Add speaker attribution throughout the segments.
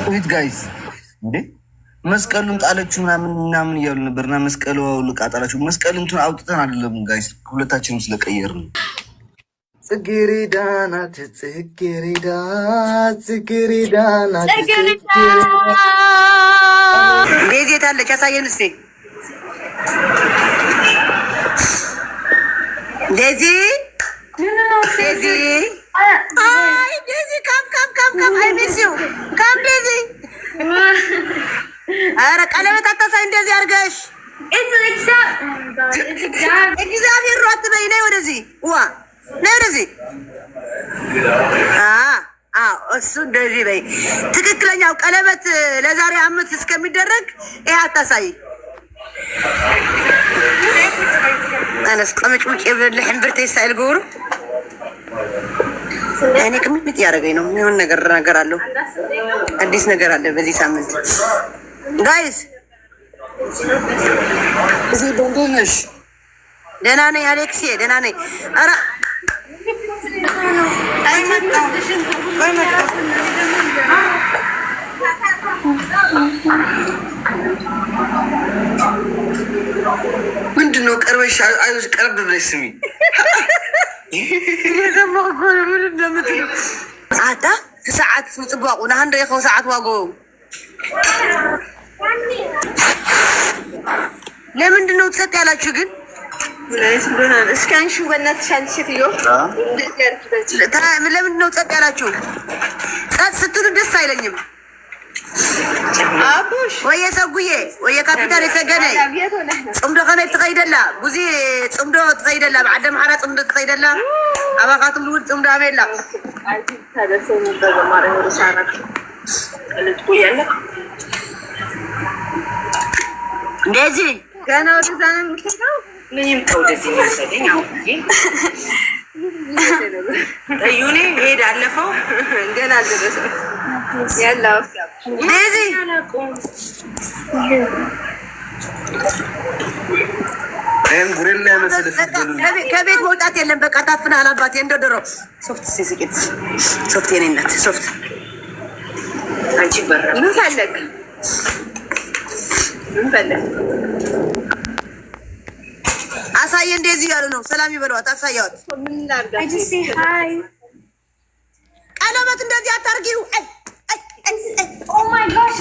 Speaker 1: ወይት ጋይስ እንዴ መስቀሉን ጣለችው ምናምን እያሉ ነበርና መስቀሉ ልቃ ጣለችው። መስቀል እንትን አውጥተን አይደለም ጋይስ ሁለታችንም ስለቀየር ነው። ጽጌረዳ ናት ጽጌረዳ ጽጌረዳ ናት ቤት አለች። ያሳየን እስቲ ዴዚ ዴዚ አይ ዴዚ ካም አይ ሚስ ዩ ካም ዴዚ አረ ቀለበት አታሳይ እንደዚህ አድርገሽ እግዚአብሔር ሮት በይ ነይ ወደዚህ ዋ ነይ ወደዚህ እሱ እንደዚህ በይ። ትክክለኛው ቀለበት ለዛሬ አመት እስከሚደረግ ይሄ አታሳይ። አነስ ቀመጭ ውጭ ይብልህ እምብርቴ ስታይል ጎሩ እኔ ከምን ያደረገኝ ነው። የሆነ ነገር አለው አዲስ ነገር አለ በዚህ ሳምንት ጋይስ። እዚህ ደንደነሽ ደህና ነኝ አሌክሲ ደህና ነኝ። ኧረ ምንድን ነው ቀርበሽ አይዞሽ ቀርብ ብለሽ ስሚ አታ ሰዓት ምጽባቁ ናንደ ይኸው ሰዓት ዋጎ ለምንድን ነው ተሰጥ ያላችሁ ግን እስኪ አንቺ በእናትሽ አንቺ ሴትዮ ለምንድን ነው ጸጥ ያላችሁ? ጸጥ ስትሉ ደስ አይለኝም። አቡሽ ወይ ሰጉዬ ወይ ካፒታል የሰገነ ጽምዶ ከመይ ትኸይደላ ጉዚ ጽምዶ ትኸይደላ بعد ማራ ጽምዶ ትኸይደላ አባካቱም ልውል ጽምዶ አሜላ ታደሰው ነበር ማለት ነው። ሳራክ ልትቆያለ እንደዚህ ገና ወደዛ ነው የምትሄደው። ምንም ተውደዚህ መሰለኝ አሁን ታዩኔ ሄድ አለፈው ገና አልደረሰም ያለው እንደዚህ ጉሬላ መሰለኝ ከቤት መውጣት የለም። በቃ ታፍና አላባቴ እንደደሮ ሶፍት ሲስቂት ሶፍት የኔነት ሶፍት አንቺ በራ ምን ፈለግ አሳየ እንደዚህ ያሉ ነው። ሰላም ይበሏት አሳያት። ቀለበት እንደዚህ አታርጊው። ኦ ማይ ጋሽ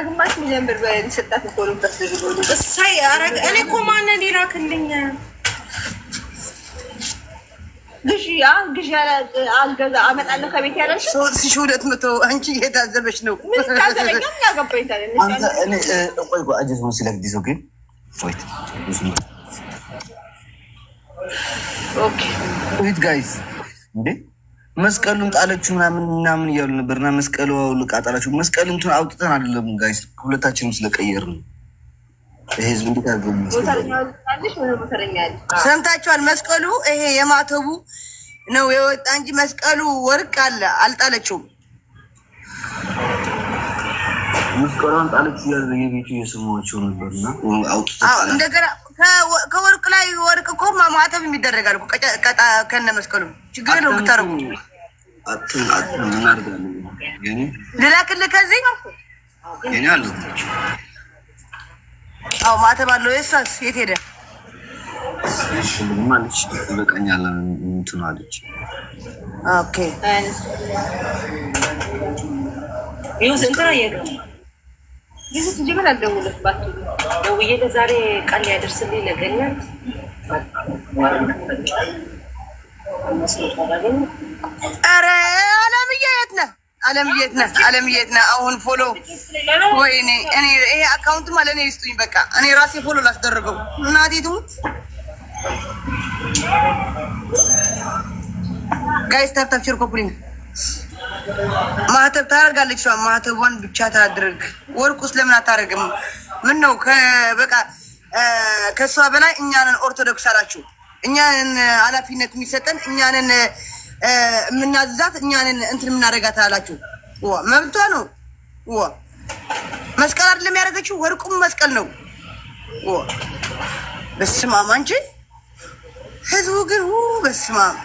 Speaker 1: ግማሽ ሚሊዮን ብር ሰጣት እኮ ነው። እሳይ አረግ እኔ እኮ ማንን ሊራክልኝ ግዢ አልገዛ አመጣለሁ ከቤት ያለሽ 3200 አንቺ የታዘበሽ ነው። ምን ታዘበኝ? ያገባኝ ታዲያ አንተ እኔ ቆይ አጀስ ነው ሲለግዲሶ ግን ወይት ኦኬ ወይት ጋይስ እንዴ መስቀሉን ጣለችው ምናምን እያሉ ነበርና መስቀሉ ልቃ ጣለችው። መስቀሉን እንትን አውጥተን አይደለም ጋይስ ሁለታችንም ስለቀየር ነው። ህዝብ እንዴት አድርገው ሰምታችኋል? መስቀሉ ይሄ የማተቡ ነው የወጣ እንጂ መስቀሉ ወርቅ አለ አልጣለችውም። መስቀሉን ጣለችው ያዘየቤቱ የሰማቸው ነበርና አውጥተው እንደገና ከወርቅ ላይ ወርቅ እኮ ማማተብ የሚደረጋል እኮ ከነ መስቀሉ ችግር ነው። ብታረጉ ምን አድርጋለሁ የኔ ልላክልህ ከዚህ የኔ አለ አው ማተብ አለው። የሳስ የት ሄደ? እሺ ማለች በቀኛላ እንትን አለች። ኦኬ ይሁን እንትና የለም ይሁን ጀመር አልደውልባት ደውዬ ለዛሬ ቃል ያደርስልኝ ነገኛል። አረ አለምዬ የት ነህ? አሁን ፎሎ ወይኔ እኔ ይሄ አካውንት ማለት ነው ይስጡኝ። በቃ እኔ ራሴ ፎሎ ላስደርገው እናቴ ትሙት። ጋይስ ታፕታፕ ሼር ኮፕሊንግ ማህተብ ታደርጋለች። እሷ ማህተቧን ብቻ ታድርግ። ወርቁስ ለምን አታደርግም? ምን ነው በቃ ከእሷ በላይ እኛንን ኦርቶዶክስ አላችሁ። እኛንን ኃላፊነት የሚሰጠን እኛንን የምናዛት እኛንን እንትን የምናደርጋት አላችሁ። መብቷ ነው። መስቀል አይደለም ያደረገችው፣ ወርቁም መስቀል ነው። በስመ አብ አንቺ ህዝቡ ግን በስመ አብ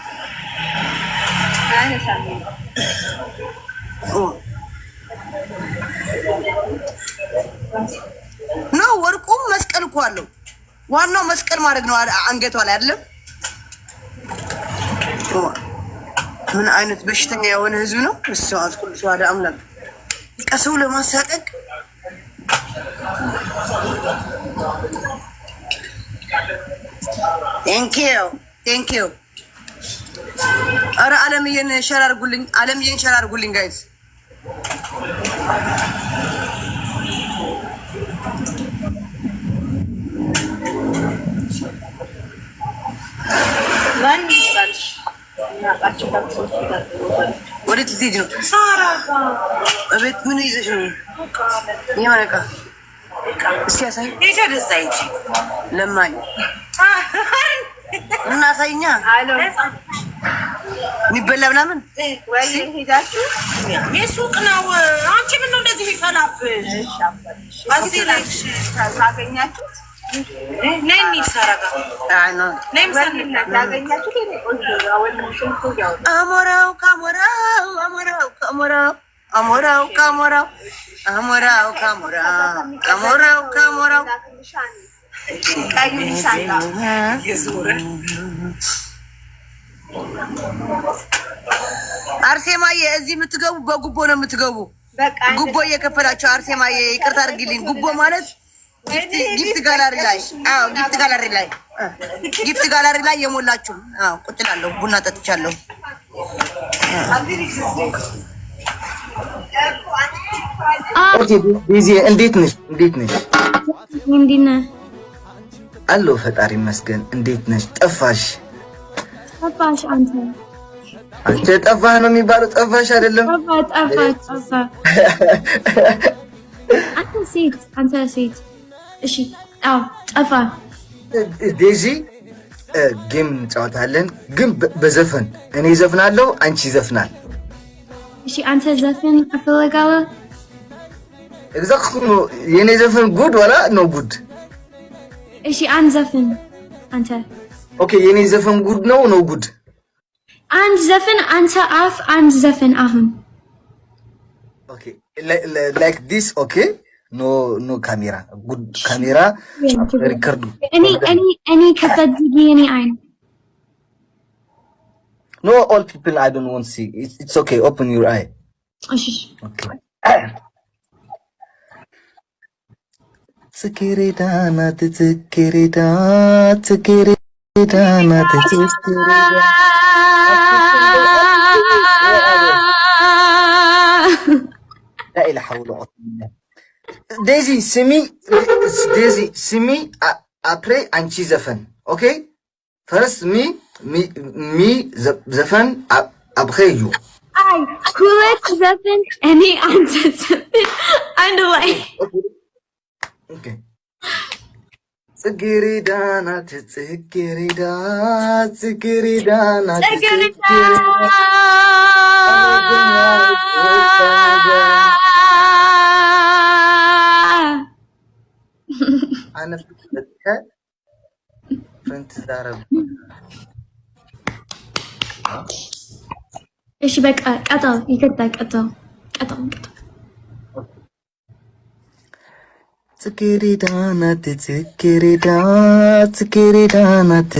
Speaker 1: ነው። ወርቁም መስቀል እኮ አለው። ዋናው መስቀል ማድረግ ነው አንገቷ ላይ አይደለም። ምን አይነት በሽተኛ የሆነ ህዝብ ነው። እሱ አስቁል ሰዋዳ አምላክ ቀሰው ለማሳቀቅ ቴንክ ዩ ኧረ አለምዬን ሸር አድርጉልኝ ጋይዝ ማን ይባልሽ ወዴት ልትሄጂ ነው? እቤት ምን ይዘሽ ነው? የሆነ ዕቃ እስኪ ያሳይ። ለማኝ እናሳይኛ የሚበላ ምናምን ሄዳችሁ የሱቅ ነው። አንቺ ምን ነው እንደዚህ የሚፈላብሽ? ታገኛችሁት አሞራው አርሴማዬ እዚህ የምትገቡ በጉቦ ነው የምትገቡ። ጉቦ እየከፈላችሁ አርሴማዬ ይቅርታ አድርጊልኝ። ጉቦ ማለት ጊፍት ጋላሪ ላይ የሞላችሁ ቁጭ እላለሁ። ቡና ጠጥቻለሁ።
Speaker 2: እንዴት ነሽ? አለሁ ፈጣሪ ይመስገን። እንዴት ነሽ? ጠፋሽ። አንተ ጠፋህ ነው የሚባለው? ጠፋሽ አይደለም?
Speaker 3: አንተ ሴት እሺ። አዎ ጠፋ።
Speaker 2: ዴዚ ጌም እንጫወታለን ግን በዘፈን እኔ ዘፍናለሁ፣ አንቺ ዘፍናል።
Speaker 3: እሺ አንተ ዘፈን አፈልጋለሁ።
Speaker 2: ኤግዛክትሊ የኔ ዘፈን ጉድ ወላ ኖ ጉድ?
Speaker 3: እሺ አንተ ዘፈን አንተ።
Speaker 2: ኦኬ የኔ ዘፈን ጉድ ነው ኖ ጉድ?
Speaker 3: አንተ ዘፈን አንተ አፍ አንተ ዘፈን አሁን።
Speaker 2: ኦኬ ላይክ ዲስ ኦኬ ኖ ካሜራ ጉድ ካሜራ ሪከርዱ
Speaker 3: እኔ ከፈትጊ እኔ አይን
Speaker 2: ኖ ኦል ፒፕል አይ ዶንት ዋንት ሲ ኢትስ ኦኬ ኦፕን ዩር አይ
Speaker 3: እሺ
Speaker 2: ኦኬ ጽጌረዳ ናት ጽጌረዳ ጽጌረዳ ናት ጽጌረዳ لا إله حول ولا قوة ዴዚ ስሚ አፕሬ አንቺ ዘፈን ኦኬ ፈርስት ሚ ዘፈን አብኸዩ
Speaker 3: አይ ኩለት ዘፈን እኔ አንተ ዘፈን አንድ ላይ
Speaker 2: ኦኬ ጽጌረዳ ናት ጽጌረዳ ጽጌረዳ ናት ጽጌረዳ أنا في الكتاب فأنت تعرف
Speaker 3: إيش بك قطع يقطع قطع
Speaker 2: ጽጌረዳ ናት ጽጌረዳ ጽጌረዳ ናት